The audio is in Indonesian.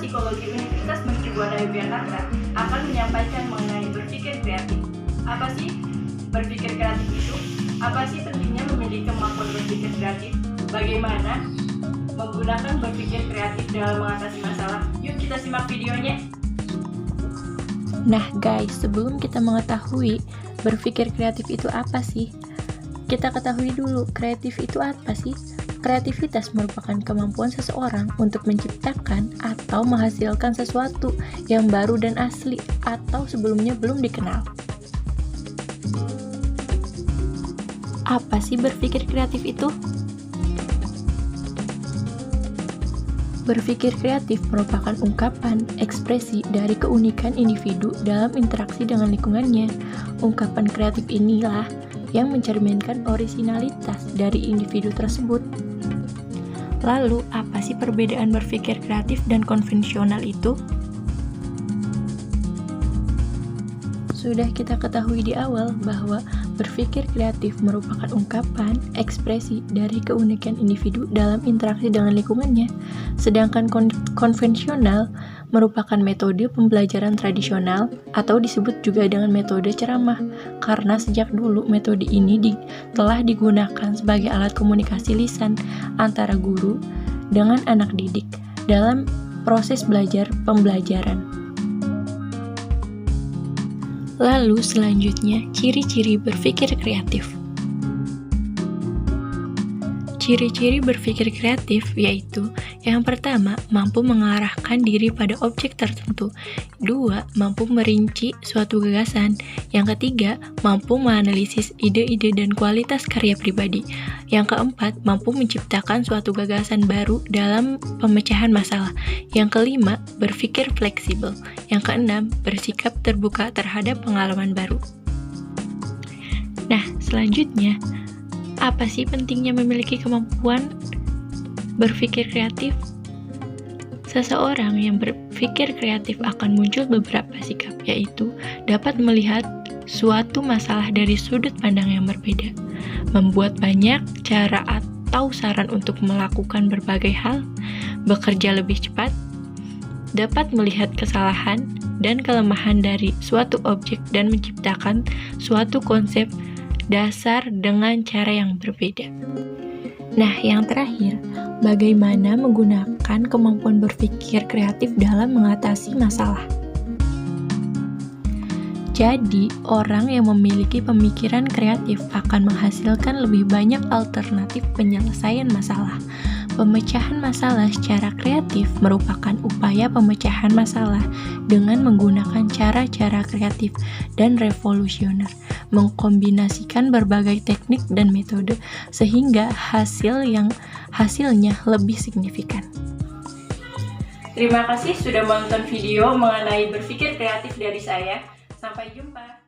Psikologi Universitas Mercubuana Yogyakarta akan menyampaikan mengenai berpikir kreatif. Apa sih berpikir kreatif itu? Apa sih pentingnya memiliki kemampuan berpikir kreatif? Bagaimana menggunakan berpikir kreatif dalam mengatasi masalah? Yuk kita simak videonya. Nah guys, sebelum kita mengetahui berpikir kreatif itu apa sih, kita ketahui dulu kreatif itu apa sih? Kreativitas merupakan kemampuan seseorang untuk menciptakan atau menghasilkan sesuatu yang baru dan asli atau sebelumnya belum dikenal. Apa sih berpikir kreatif itu? Berpikir kreatif merupakan ungkapan, ekspresi dari keunikan individu dalam interaksi dengan lingkungannya. Ungkapan kreatif inilah yang mencerminkan orisinalitas dari individu tersebut. Lalu, apa sih perbedaan berpikir kreatif dan konvensional itu? Sudah kita ketahui di awal bahwa berpikir kreatif merupakan ungkapan, ekspresi dari keunikan individu dalam interaksi dengan lingkungannya. Sedangkan konvensional merupakan metode pembelajaran tradisional atau disebut juga dengan metode ceramah, karena sejak dulu metode ini telah digunakan sebagai alat komunikasi lisan antara guru dengan anak didik dalam proses belajar pembelajaran. Lalu selanjutnya, ciri-ciri berpikir kreatif. Ciri-ciri berpikir kreatif yaitu: yang pertama, mampu mengarahkan diri pada objek tertentu. 2. Mampu merinci suatu gagasan. Yang ketiga, mampu menganalisis ide-ide dan kualitas karya pribadi. Yang keempat, mampu menciptakan suatu gagasan baru dalam pemecahan masalah. Yang kelima, berpikir fleksibel. Yang keenam, bersikap terbuka terhadap pengalaman baru. Nah, selanjutnya, apa sih pentingnya memiliki kemampuan berpikir kreatif? Seseorang yang berpikir kreatif akan muncul beberapa sikap, yaitu dapat melihat suatu masalah dari sudut pandang yang berbeda, membuat banyak cara atau saran untuk melakukan berbagai hal, bekerja lebih cepat, dapat melihat kesalahan dan kelemahan dari suatu objek dan menciptakan suatu konsep dasar dengan cara yang berbeda. Nah, yang terakhir, bagaimana menggunakan kemampuan berpikir kreatif dalam mengatasi masalah. Jadi, orang yang memiliki pemikiran kreatif akan menghasilkan lebih banyak alternatif penyelesaian masalah. Pemecahan masalah secara kreatif merupakan upaya pemecahan masalah dengan menggunakan cara-cara kreatif dan revolusioner, mengkombinasikan berbagai teknik dan metode sehingga hasilnya lebih signifikan. Terima kasih sudah menonton video mengenai berpikir kreatif dari saya. Sampai jumpa.